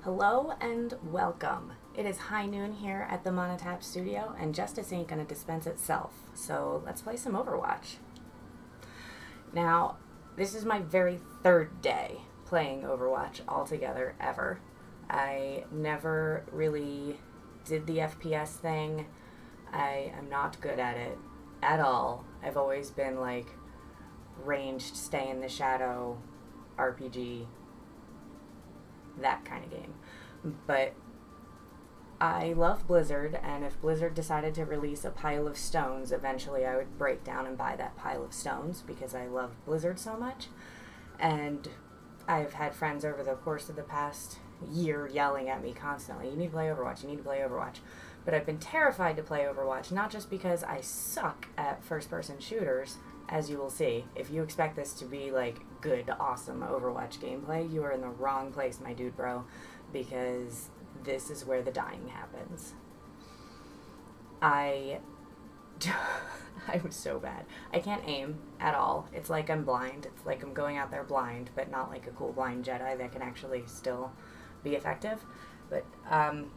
Hello and welcome. It is high noon here at the Monotap studio, and justice ain't gonna dispense itself, so let's play some Overwatch. Now, this is my very third day playing Overwatch altogether, ever. I never really did the FPS thing. I am not good at it at all. I've always been like ranged, stay in the shadow, RPG, that kind of game. But I love Blizzard, and if Blizzard decided to release a pile of stones, eventually I would break down and buy that pile of stones because I love Blizzard so much. And I've had friends over the course of the past year yelling at me constantly, you need to play Overwatch, you need to play Overwatch. But I've been terrified to play Overwatch, not just because I suck at first-person shooters, as you will see. If you expect this to be like good, awesome Overwatch gameplay, you are in the wrong place, my dude bro, because this is where the dying happens. I was so bad. I can't aim at all. It's like I'm blind. It's like I'm going out there blind, but not like a cool blind Jedi that can actually still be effective. But,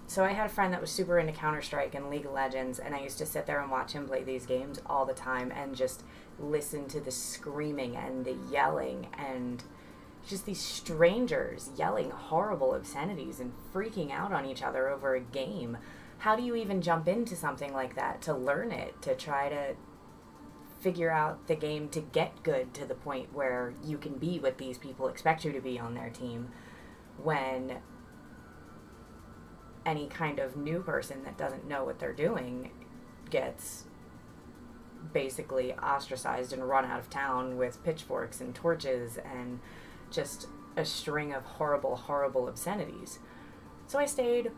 so I had a friend that was super into Counter-Strike and League of Legends, and I used to sit there and watch him play these games all the time and just listen to the screaming and the yelling and just these strangers yelling horrible obscenities and freaking out on each other over a game. How do you even jump into something like that to learn it, to try to figure out the game to get good to the point where you can be what these people expect you to be on their team, when any kind of new person that doesn't know what they're doing gets basically ostracized and run out of town with pitchforks and torches and just a string of horrible, horrible obscenities. So I stayed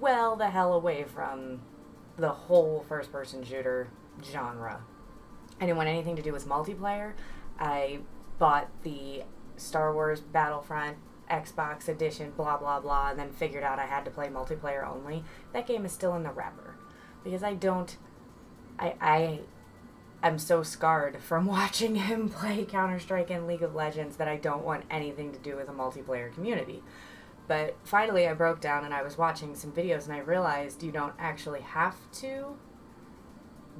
well the hell away from the whole first-person shooter genre. I didn't want anything to do with multiplayer. I bought the Star Wars Battlefront Xbox edition, blah, blah, blah, and then figured out I had to play multiplayer only. That game is still in the wrapper because I'm so scarred from watching him play Counter-Strike and League of Legends that I don't want anything to do with a multiplayer community. But finally I broke down and I was watching some videos and I realized you don't actually have to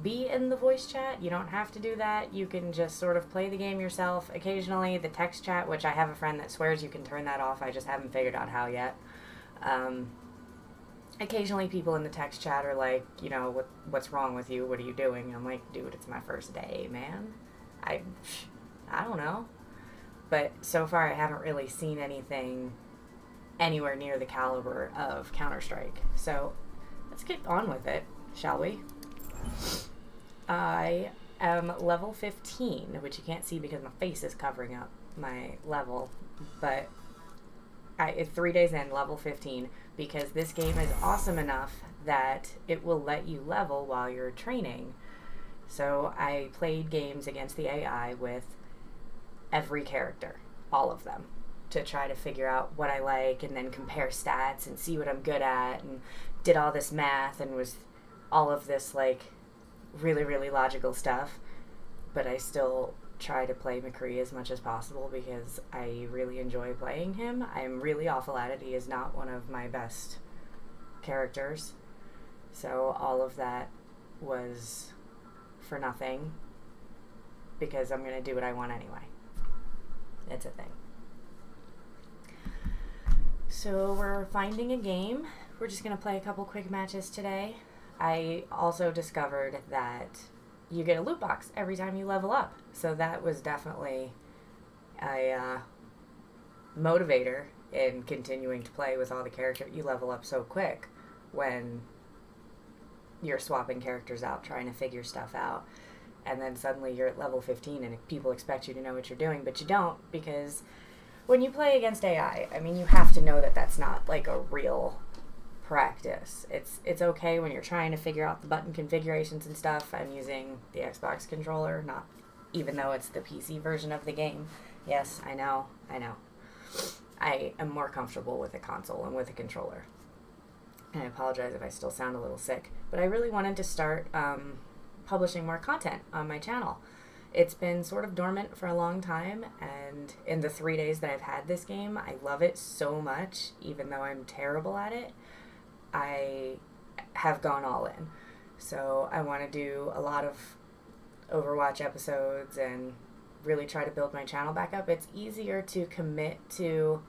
be in the voice chat. You don't have to do that. You can just sort of play the game yourself. Occasionally the text chat, which I have a friend that swears you can turn that off. I just haven't figured out how yet. Occasionally people in the text chat are like, you know, what's wrong with you? What are you doing? And I'm like, dude, it's my first day, man. I don't know. But so far I haven't really seen anything anywhere near the caliber of Counter-Strike. So let's get on with it, shall we? I am level 15, which you can't see because my face is covering up my level, but it's 3 days in, level 15, because this game is awesome enough that it will let you level while you're training. So I played games against the AI with every character, all of them, to try to figure out what I like and then compare stats and see what I'm good at, and did all this math and was all of this like really, really logical stuff. But I still try to play McCree as much as possible because I really enjoy playing him. I'm really awful at it. He is not one of my best characters. So all of that was for nothing because I'm going to do what I want anyway. It's a thing. So we're finding a game. We're just going to play a couple quick matches today. I also discovered that you get a loot box every time you level up. So that was definitely a motivator in continuing to play with all the characters. You level up so quick when you're swapping characters out, trying to figure stuff out. And then suddenly you're at level 15 and people expect you to know what you're doing, but you don't, because when you play against AI, I mean, you have to know that that's not like a real practice. It's okay when you're trying to figure out the button configurations and stuff. I'm using the Xbox controller, not even though it's the PC version of the game. Yes, I know. I am more comfortable with a console and with a controller. And I apologize if I still sound a little sick, but I really wanted to start publishing more content on my channel. it's been sort of dormant for a long time, and in the 3 days that I've had this game, I love it so much, even though I'm terrible at it. I have gone all in. So I want to do a lot of Overwatch episodes and really try to build my channel back up. It's easier to commit to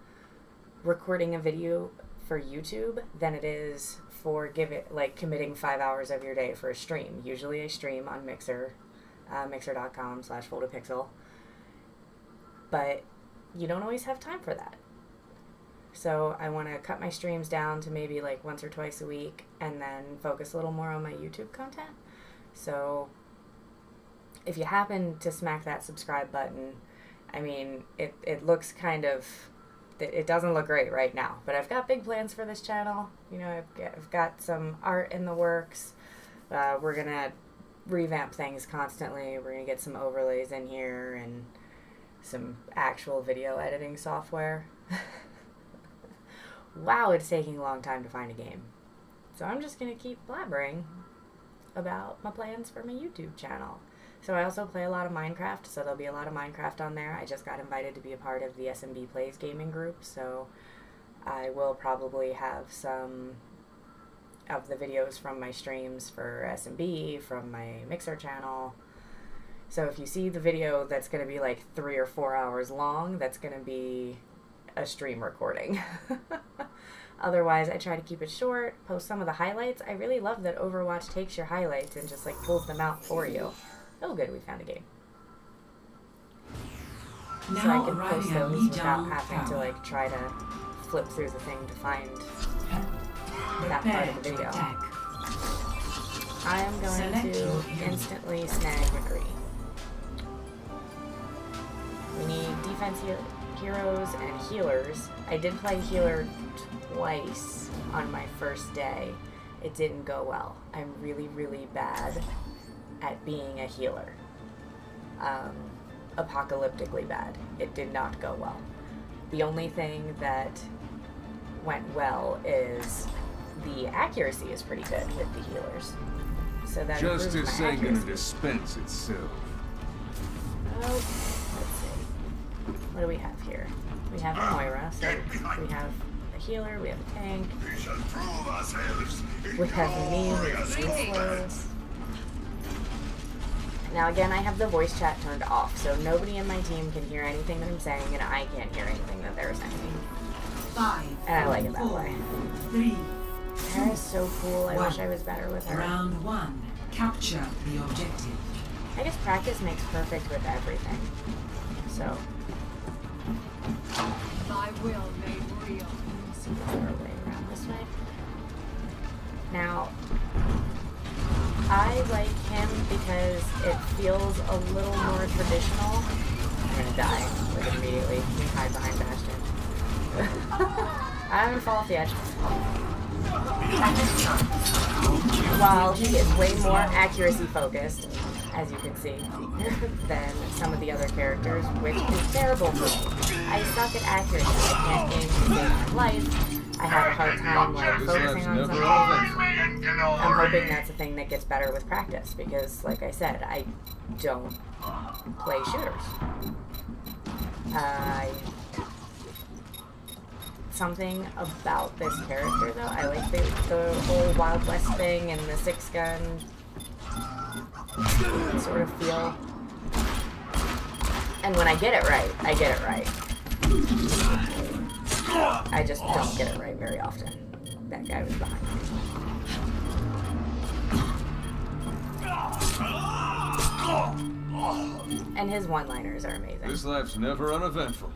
recording a video for YouTube than it is for committing 5 hours of your day for a stream. Usually I stream on Mixer, mixer.com/foldedpixel, but you don't always have time for that. So I want to cut my streams down to maybe like once or twice a week and then focus a little more on my YouTube content. So if you happen to smack that subscribe button, I mean, it looks kind of, it doesn't look great right now, but I've got big plans for this channel. You know, I've got some art in the works. We're going to revamp things constantly. We're going to get some overlays in here and some actual video editing software. Wow, it's taking a long time to find a game. So I'm just going to keep blabbering about my plans for my YouTube channel. So I also play a lot of Minecraft, so there'll be a lot of Minecraft on there. I just got invited to be a part of the SMB Plays gaming group, so I will probably have some of the videos from my streams for SMB, from my Mixer channel. So if you see the video that's going to be like 3 or 4 hours long, that's going to be a stream recording. Otherwise, I try to keep it short, post some of the highlights. I really love that Overwatch takes your highlights and just like pulls them out for you. Oh good, we found a game. Now so I can post those without having to like try to flip through the thing to find that part of the video. I am going to instantly snag McCree. We need defense heroes and healers. I did play healer twice on my first day. It didn't go well. I'm really, really bad at being a healer. Apocalyptically bad. It did not go well. The only thing that went well is the accuracy is pretty good with the healers. So that Justice ain't gonna dispense itself. Okay, let's see. What do we have here? We have a Moira, so we have a healer, we have a tank. We have me, we have useless. Now again, I have the voice chat turned off, so nobody in my team can hear anything that I'm saying, and I can't hear anything that they're saying. 5, and I like it that 4, way. 3, Tara is so cool. I wish I was better with her. Round 1. Capture the objective. I guess practice makes perfect with everything. So. My will made real. Let's see if there's a way around this way. Now, I like him because it feels a little more traditional. I'm gonna die like immediately. Let me hide behind Bastion. I haven't fallen off the edge. While he is way more accuracy focused, as you can see, than some of the other characters, which is terrible for me. I suck at accuracy. I can't aim to save my life. I have a hard time like focusing on something. I'm hoping that's a thing that gets better with practice because, like I said, I don't play shooters. Something about this character, though, I like the whole Wild West thing and the 6-gun sort of feel. And when I get it right, I get it right. I just don't get it right very often. That guy was behind me. And his one-liners are amazing. This life's never uneventful.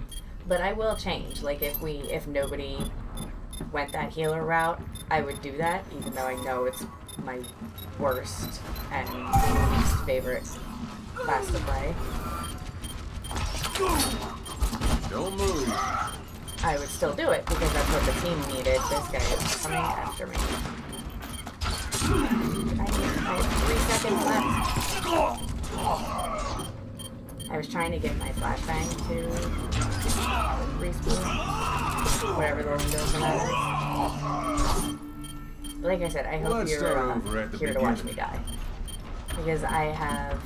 But I will change. Like if nobody went that healer route, I would do that, even though I know it's my worst and least favorite class to play. Don't move. I would still do it because that's what the team needed. This guy is coming after me. I have 3 seconds left. I was trying to get my flashbang to respawn, whatever the window for that is. Like I said, I hope you're here to watch me die. Because I have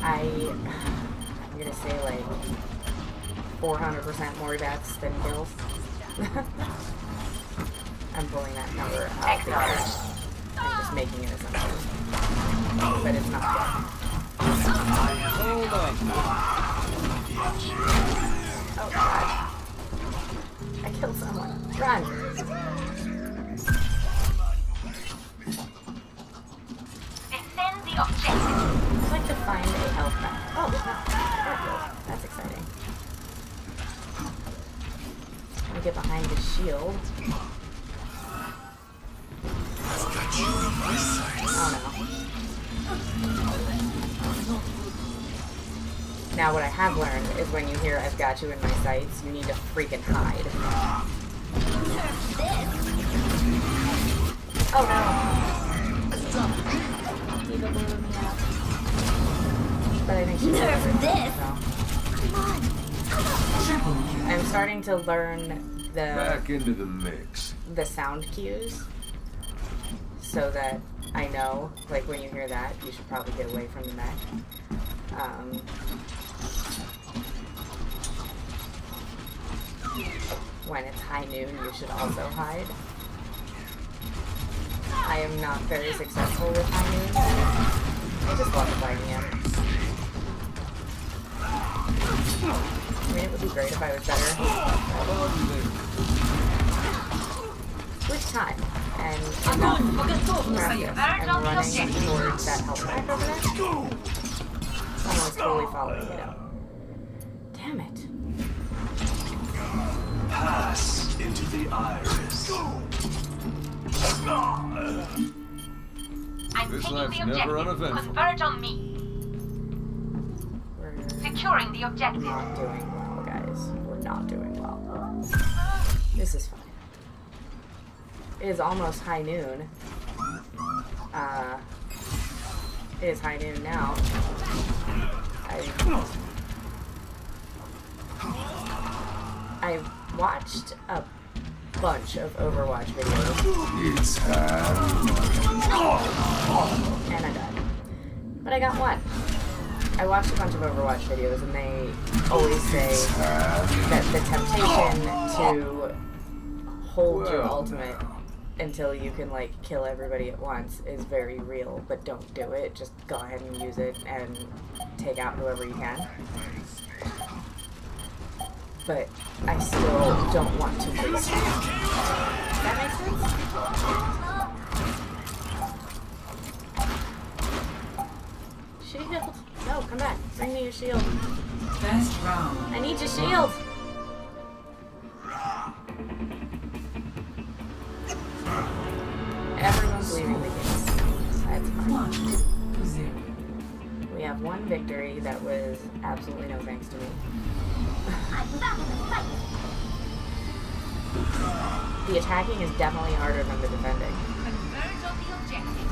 I'm gonna say like 400% more deaths than kills. I'm pulling that number out because I'm just making an assumption. But it's not good. Hold on. Oh god. I killed someone. Run! Defend the objective. I'd like to find a health pack. Oh, that's exciting. Let me get behind his shield. Oh no. Now what I have learned is when you hear "I've got you in my sights," you need to freaking hide. Oh no. Diva blew me up. But I think she nerf this. So. I'm starting to learn Back into the mix. the sound cues so that I know, like when you hear that, you should probably get away from the mech. When it's high noon, you should also hide. I am not very successful with high noon. I just love playing him. I mean, it would be great if I was better. With time and enough practice and running towards that health pack over there. Someone's totally following me though. Damn it. Pass into the iris. I'm This taking life's the never objective. uneventful. Converge on me. We're Securing the objective. not doing well, guys. We're not doing well. This is fine. It is almost high noon. It is high noon now. I watched a bunch of Overwatch videos. It's time. And I died. But I got one. I watched a bunch of Overwatch videos and they always say that the temptation to hold your ultimate until you can like kill everybody at once is very real, but don't do it. Just go ahead and use it and take out whoever you can. But I still don't want to waste it. Does that make sense? Shield! No, come back. Bring me your shield. First round. I need your shield! Everyone's leaving the game. That's fine. 1-0. We have one victory that was absolutely no thanks to me. The attacking is definitely harder than the defending. Converge on the objective.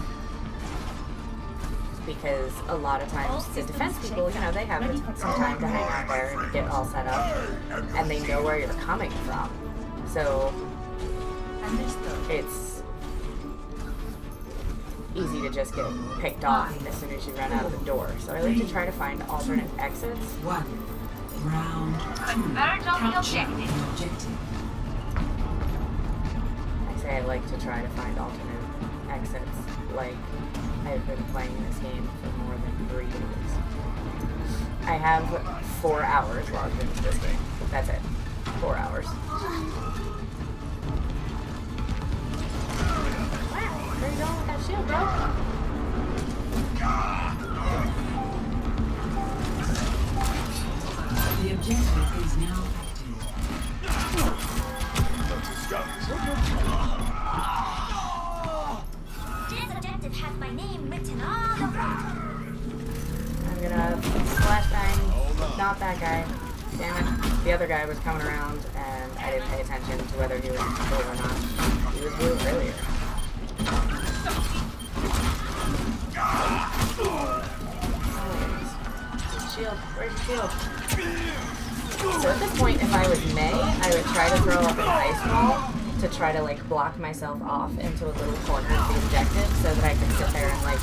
Because a lot of times the defense people, you know, they have some time to hang out there and get all set up. And they know where you're coming from. So it's easy to just get picked off as soon as you run out of the door. So I like to try to find alternate exits. 1. Round 2. Converge on the Capture objective. the objective. I say I like to try to find alternate exits. Like, I've been playing this game for more than 3 years. I have 4 hours logged into this game. That's it. 4 hours. Where are you going with that shield, bro? The objective is now This objective has my name written all over it. I'm gonna flashbang. Not that guy. Damn it. The other guy was coming around and I didn't pay attention to whether he was blue or not. He was blue earlier. Shield. Where's your shield? So at this point, if I was May, I would try to throw up an ice wall to try to like block myself off into a little corner of the objective so that I could sit there and like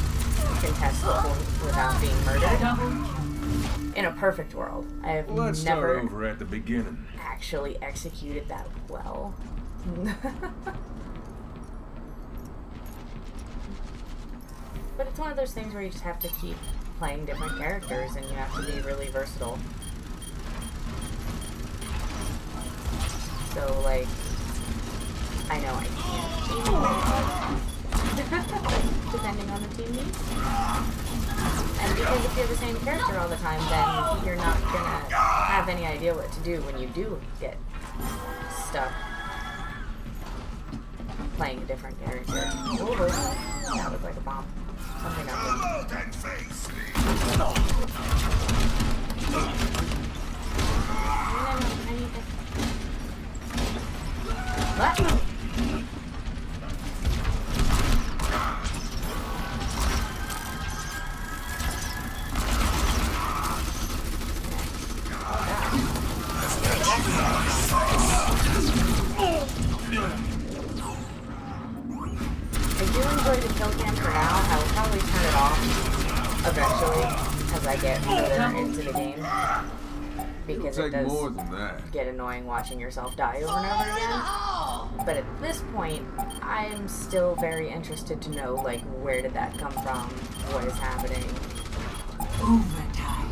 contest the point without being murdered. Double kill. In a perfect world, I have Let's start never over at the beginning. actually executed that well. But it's one of those things where you just have to keep playing different characters and you have to be really versatile. So, like, I know I can't even depending on the team needs. And because if you're the same character all the time, then you're not gonna have any idea what to do when you do get stuck playing a different character. Ooh, that looked like a bomb. Something up there. I need to... What? I do enjoy the kill cam for now. I will probably turn it off eventually as I get further into the game. Because it Take more does than that. get annoying watching yourself die over and over again. But at this point, I'm still very interested to know, like, where did that come from? What is happening? Overtime.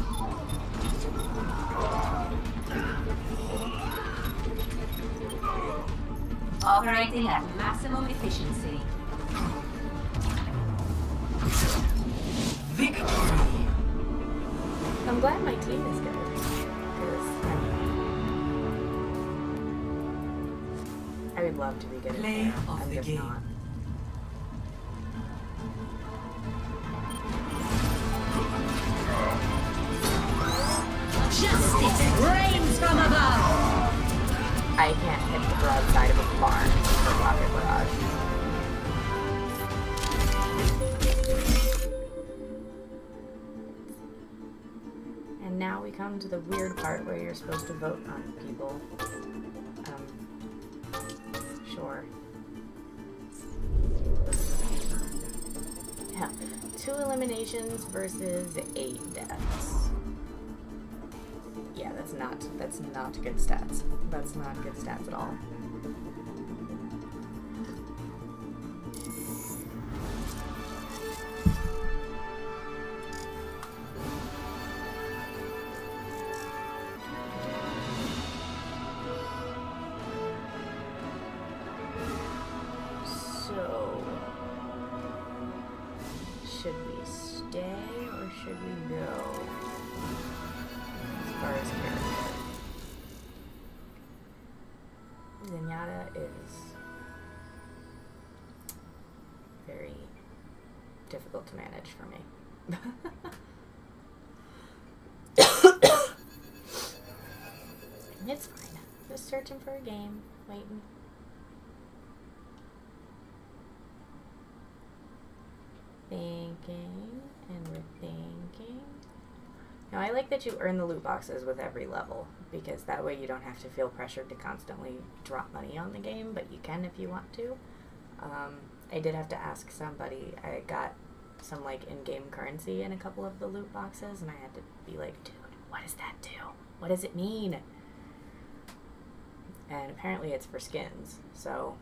Operating at maximum efficiency. Victory. I'm glad my team is good. Because I would love to be good at Play it. of I'm the just game. not. Justice reigns from above. I can't hit the broadside of a barn for rocket barrage. And now we come to the weird part where you're supposed to vote on people. Sure. Yeah. 2 eliminations versus 8 deaths. Yeah, that's not good stats. That's not good stats at all. So, should we stay or should we go? As far as character. Zenyatta is very difficult to manage for me. It's fine. Just searching for a game, waiting. Thinking, and we're thinking. Now, I like that you earn the loot boxes with every level, because that way you don't have to feel pressured to constantly drop money on the game, but you can if you want to. I did have to ask somebody. I got some, like, in-game currency in a couple of the loot boxes, and I had to be like, dude, what does that do? What does it mean? And apparently it's for skins, so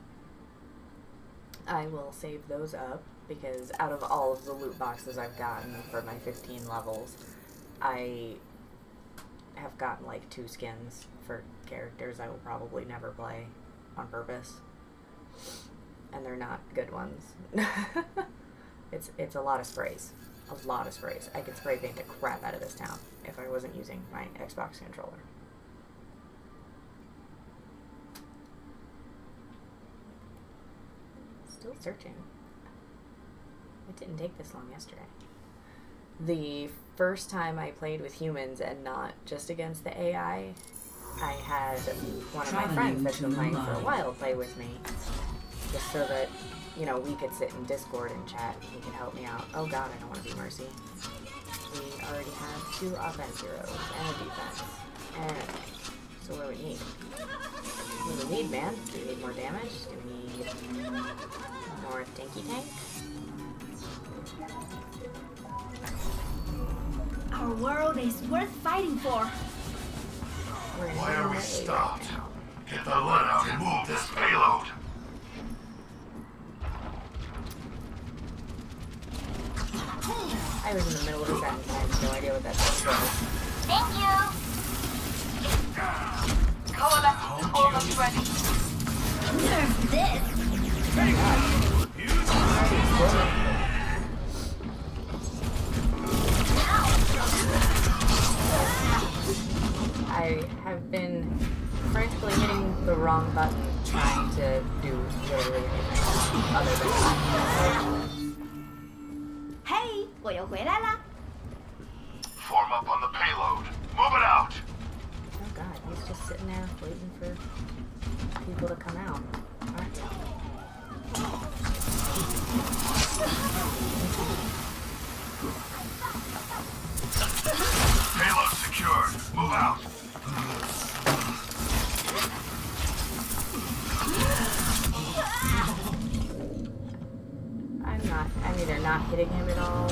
I will save those up, because out of all of the loot boxes I've gotten for my 15 levels, I have gotten like 2 skins for characters I will probably never play on purpose. And they're not good ones. It's a lot of sprays. A lot of sprays. I could spray paint the crap out of this town if I wasn't using my Xbox controller. Still searching. It didn't take this long yesterday. The first time I played with humans and not just against the AI, I had one of my friends that's been playing for a while play with me, just so that, you know, we could sit in Discord and chat. He could help me out. Oh god, I don't want to be Mercy. We already have 2 offense heroes and a defense and a tank. So what do we need? What do we need, man? Do we need more damage? Do we need more tanky tank? Our world is worth fighting for. Why are we stopped? Get the lead out and move this payload. I was in the middle of a sentence. I have no idea what that was. Thank you. Coalescence almost ready. Nerf this. I have been frantically hitting the wrong button trying to do literally anything other than that. Hey, 我又回来啦。 Form up on the payload. Move it out. Oh god, he's just sitting there waiting for people to come out. Alright. Payload secured. Move out. I'm either not hitting him at all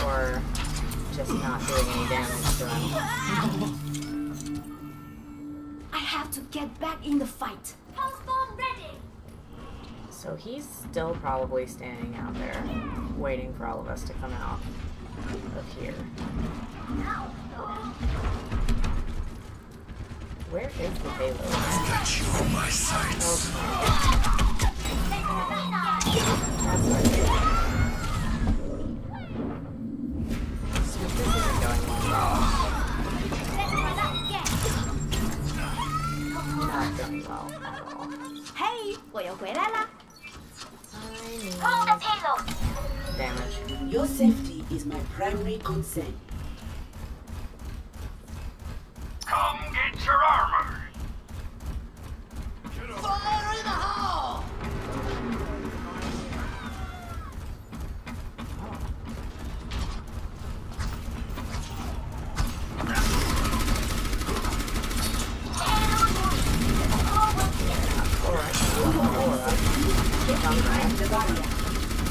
or just not doing any damage to him. I have to get back in the fight. Pulse bomb ready. So he's still probably standing out there waiting for all of us to come out of here. Where is the payload? Got you on my sights. That's what it is. This isn't going well. Not going well at all. Hey, 我又回来啦。 I need Hold the payload. damage. Your safety is my primary concern. Come get your armor. Fire in the hole!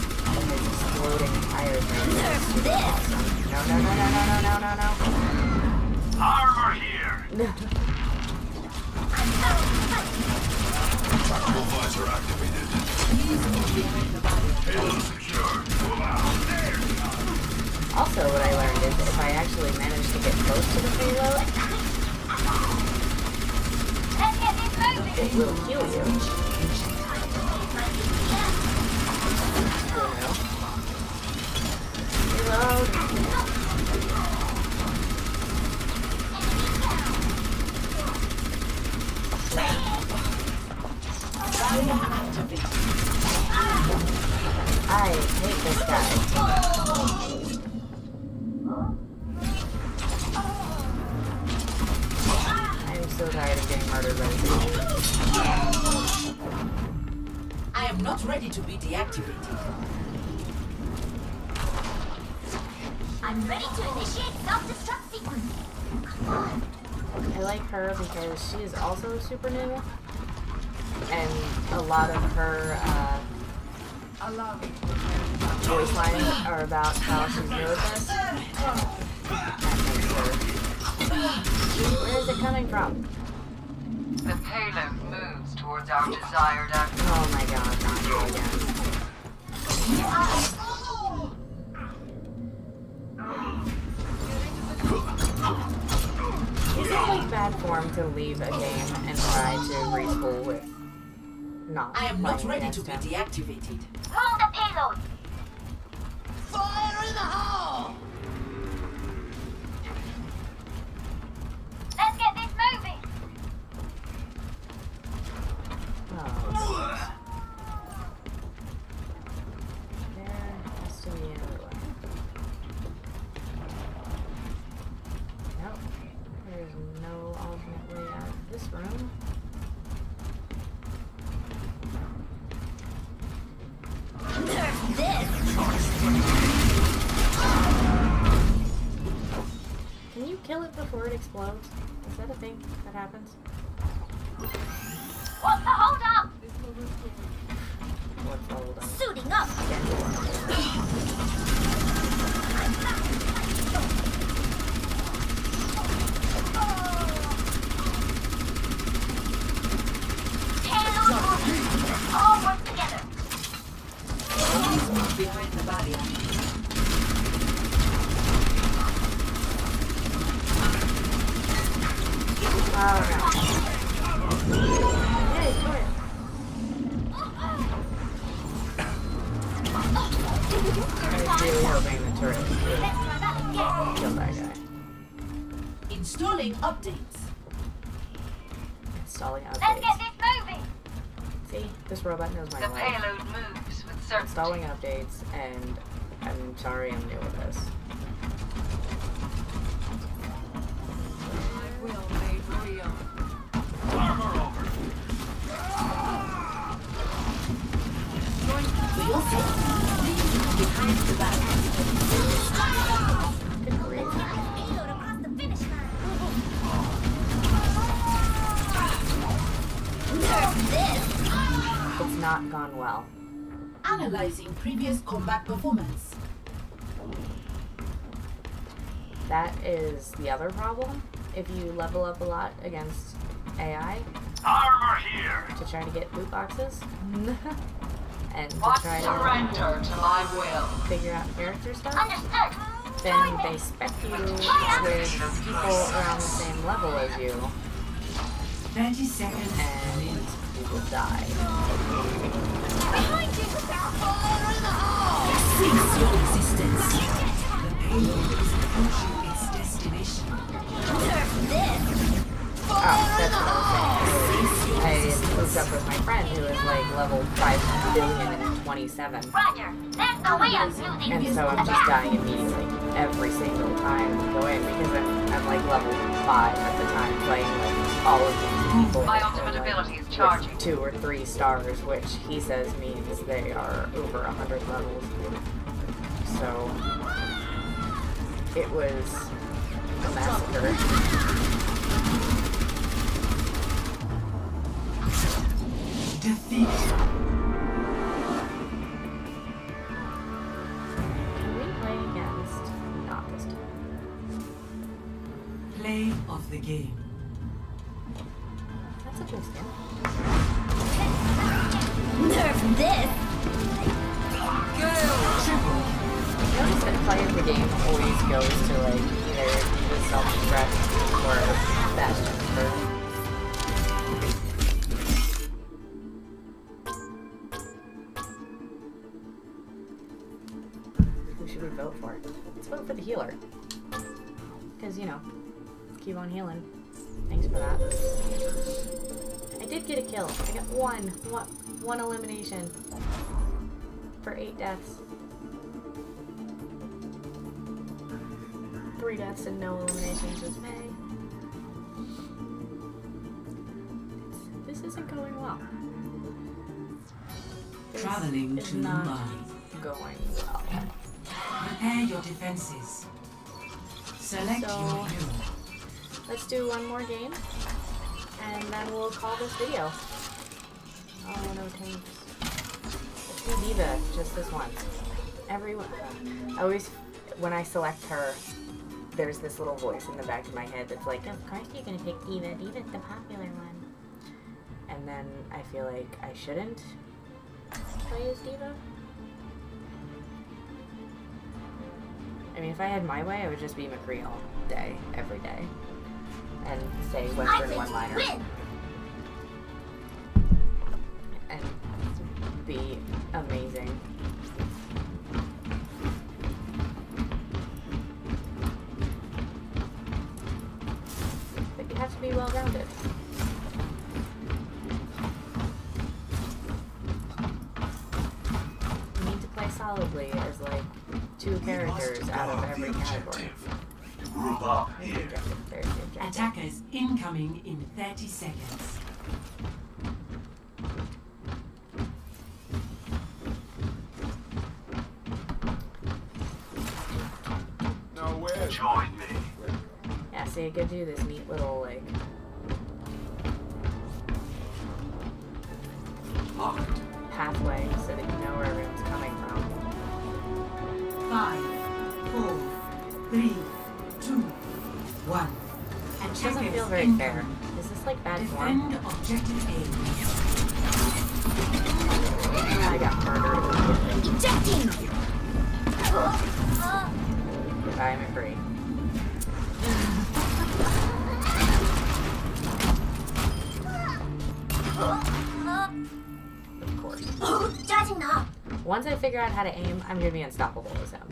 Exploding tires. No. Armor here. Visor activated. Payload secured. Move out. There. Also, what I learned is if I actually manage to get close to the payload, Let's get this moving. it will heal you. Reload. I hate this guy. I'm so tired of getting murdered by this guy. I am not ready to be deactivated. I'm ready to initiate self-destruct sequence. Come on. I like her because she is also super new, and a lot of her Allow me. voice lines are about how she's new at this. That makes her. Where is it coming from? The payload moves towards our desired outcome. Oh my god, not you again. Is it like bad form to leave a game and try to respool with not I am not playing ready to against be him? deactivated. Hold the payload. Fire in the hole! Let's get this moving. Oh, there has to be another way. Nope. There's no alternate way out of this room. Nerf this. Can you kill it before it explodes? Is that a thing that happens? What's the hold up? What's the hold on? Suiting up. Behind the barrier. Oh no. Hey, Tori. I was really hoping the turret would kill that guy. Installing updates. Installing Let's updates. get this moving. See, this robot knows my The life. payload moves with certainty. Installing updates, and I'm sorry I'm new with this. My will made real. We also behind the barrier. Good grief. Payload across the finish line. Nerf this. It's not gone well. Analyzing previous combat performance. That is the other problem. If you level up a lot against AI Armor here. to try to get loot boxes, and to Must try to surrender to my will. figure out character stuff, Understood. then they spec you with people around the same level as you, 30 seconds. and you will die. Behind you. Cease your resistance. The payload is approaching its destination. Nerf this. Oh, that's what I was saying. I hooked up with my friend who is like level 5,027,027. Roger. That's the way I'm smoothing And this. so I'm just dying immediately every single time I go in because I'm like level 5 at the time playing with all of these people. My who are, ultimate like, ability is with charging. 2 or 3 stars, which he says means they are over 100 levels. So it was a massacre. Defeat. Can we play against? Not this time. Play of the game. That's a cool skin. Nerf this. Notice that play of the game always goes to like either the self-destruct or Bastion first. Who should we vote for? Let's vote for the healer. Because, you know, keep on healing. Thanks for that. I did get a kill. I got one elimination for 8 deaths. 3 deaths and no eliminations was May. This isn't going well. This Traveling is to not Mumbai. going well. Prepare your defenses. Select So- your hero. Let's do one more game, and then we'll call this video. Oh no, thanks. Let's do Diva just this once. Everyone, I always, when I select her, there's this little voice in the back of my head that's like, of course you're gonna pick Diva. Diva's the popular one. And then I feel like I shouldn't play as Diva. I mean, if I had my way, I would just be McCree all day, every day. And say I Western think one-liner. you win. And be amazing. But you have to be well-rounded. You need to play solidly as like 2 characters out of every category. Group up There's the here. objective. There's the objective. Attackers incoming in 30 seconds. Nowhere. Join me. Yeah, see, it gives you this neat little like Locked. pathway so that you know where everyone's coming from. 5, 4, 3, 2, 1. It doesn't feel very fair. Is this like bad form? Defend objective A. I got murdered immediately. Ejecting. Of course. 짜증나. Once I figure out how to aim, I'm gonna be unstoppable as him.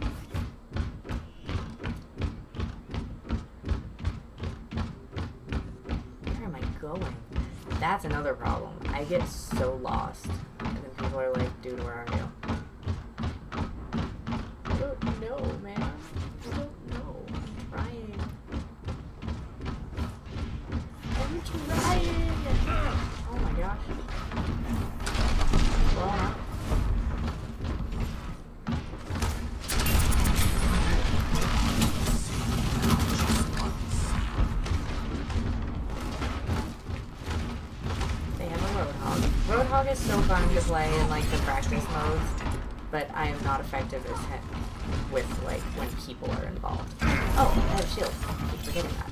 Where am I going? That's another problem. I get so lost. And then people are like, dude, where are you? I don't know, man. I don't know. I'm trying. I'm trying. Oh my gosh. Blowing up. They have a Roadhog. Roadhog is so fun to play in like the practice modes, but I am not effective as him with like when people are involved. Oh, I have shield. I keep forgetting that.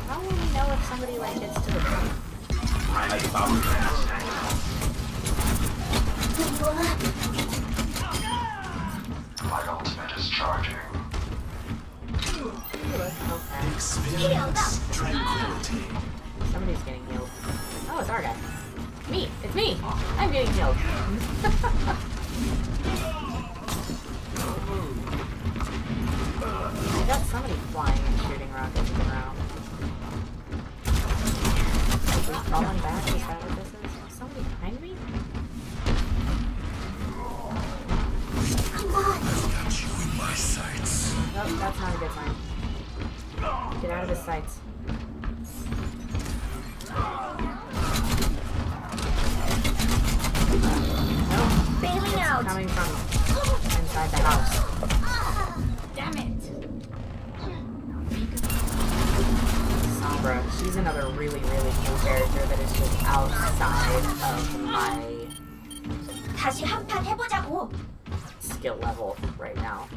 How will we know if somebody like gets to the point? My ultimate is charging. Okay. Experience tranquility. Somebody's getting healed. Oh, it's our guy. Me! It's me! I'm getting healed. I got somebody flying and shooting rockets at the ground. Is he falling back? Is that what this is? Somebody behind me? Got you in my sights. Nope, that's not a good sign. Get out of his sights. Nope. Bailing out. Coming from inside the house. Damn it. Sombra. She's another really, really cool character that is just outside of my 다시 한 판 해보자고. skill level right now.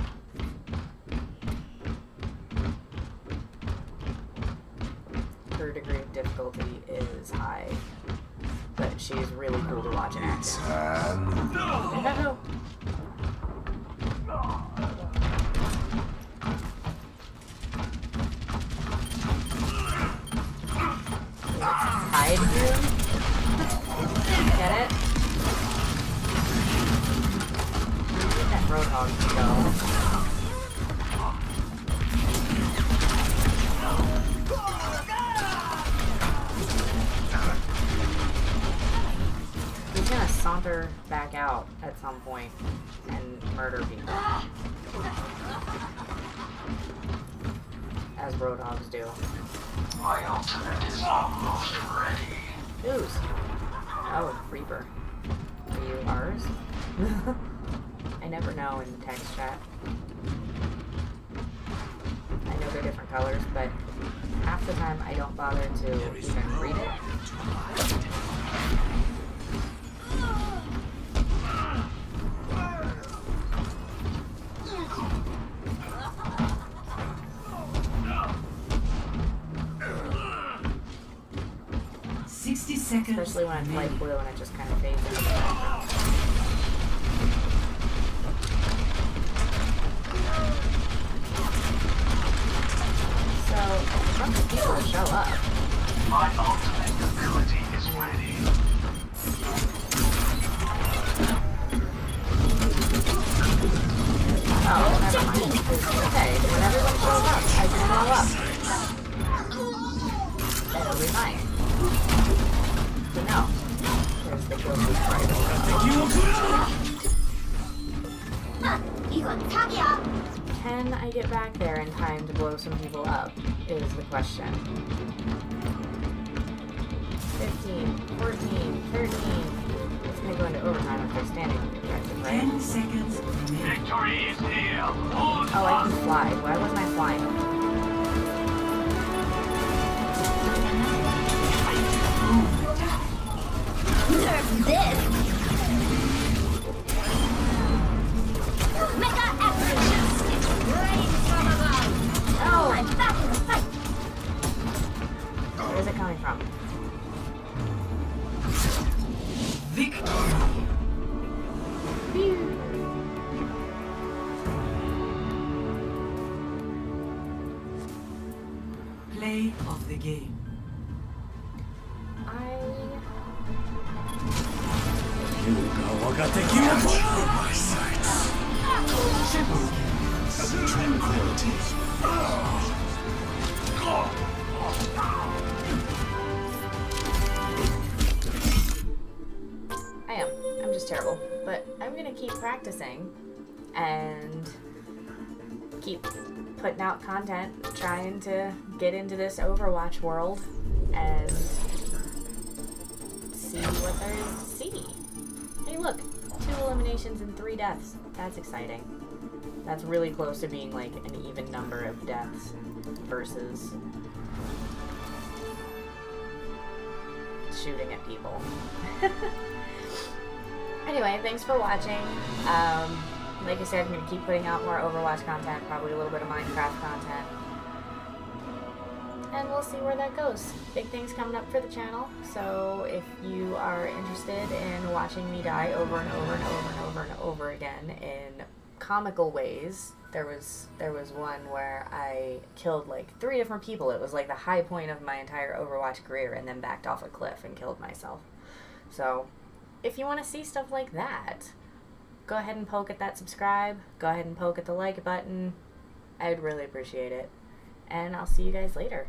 Her degree of difficulty is high, but she's really cool to watch in action. No! Hide room? Get it? Get that Roadhog to go. He's gonna saunter back out at some point and murder people. As Roadhogs do. My ultimate is almost ready. Whose? Oh, Reaper. Are you ours? I never know in text chat. I know they're different colors, but half the time I don't bother to even read it. 60 seconds. Especially when I play blue and it just kind of fades into the background. So, some people will show up. My ultimate ability is ready. Oh, never mind. Okay, when everyone shows up, I can blow up. That'll be fine. But no. There's the kill loop right over. 이건 사기야. Can I get back there in time to blow some people up? Is the question. 15, 14, 13. It's gonna go into overtime if they're standing on the objective, right? 10 seconds remaining. Victory is here. Oh, I can fly. Why wasn't I flying? Nerf this. Mega action. Great Samagon. Oh! I'm back in the fight. Where is it coming from? Victory. of the game. My sights. Tranquility. I'm just terrible. But I'm gonna keep practicing and keep putting out content, trying to get into this Overwatch world and see what there is to see. Hey look, 2 eliminations and 3 deaths. That's exciting. That's really close to being like an even number of deaths versus shooting at people. Anyway, thanks for watching. Like I said, I'm going to keep putting out more Overwatch content, probably a little bit of Minecraft content. And we'll see where that goes. Big things coming up for the channel, so if you are interested in watching me die over and over and over and over and over again in comical ways, there was one where I killed like 3 different people. It was like the high point of my entire Overwatch career, and then backed off a cliff and killed myself. So if you want to see stuff like that, go ahead and poke at that subscribe, go ahead and poke at the like button. I'd really appreciate it. And I'll see you guys later.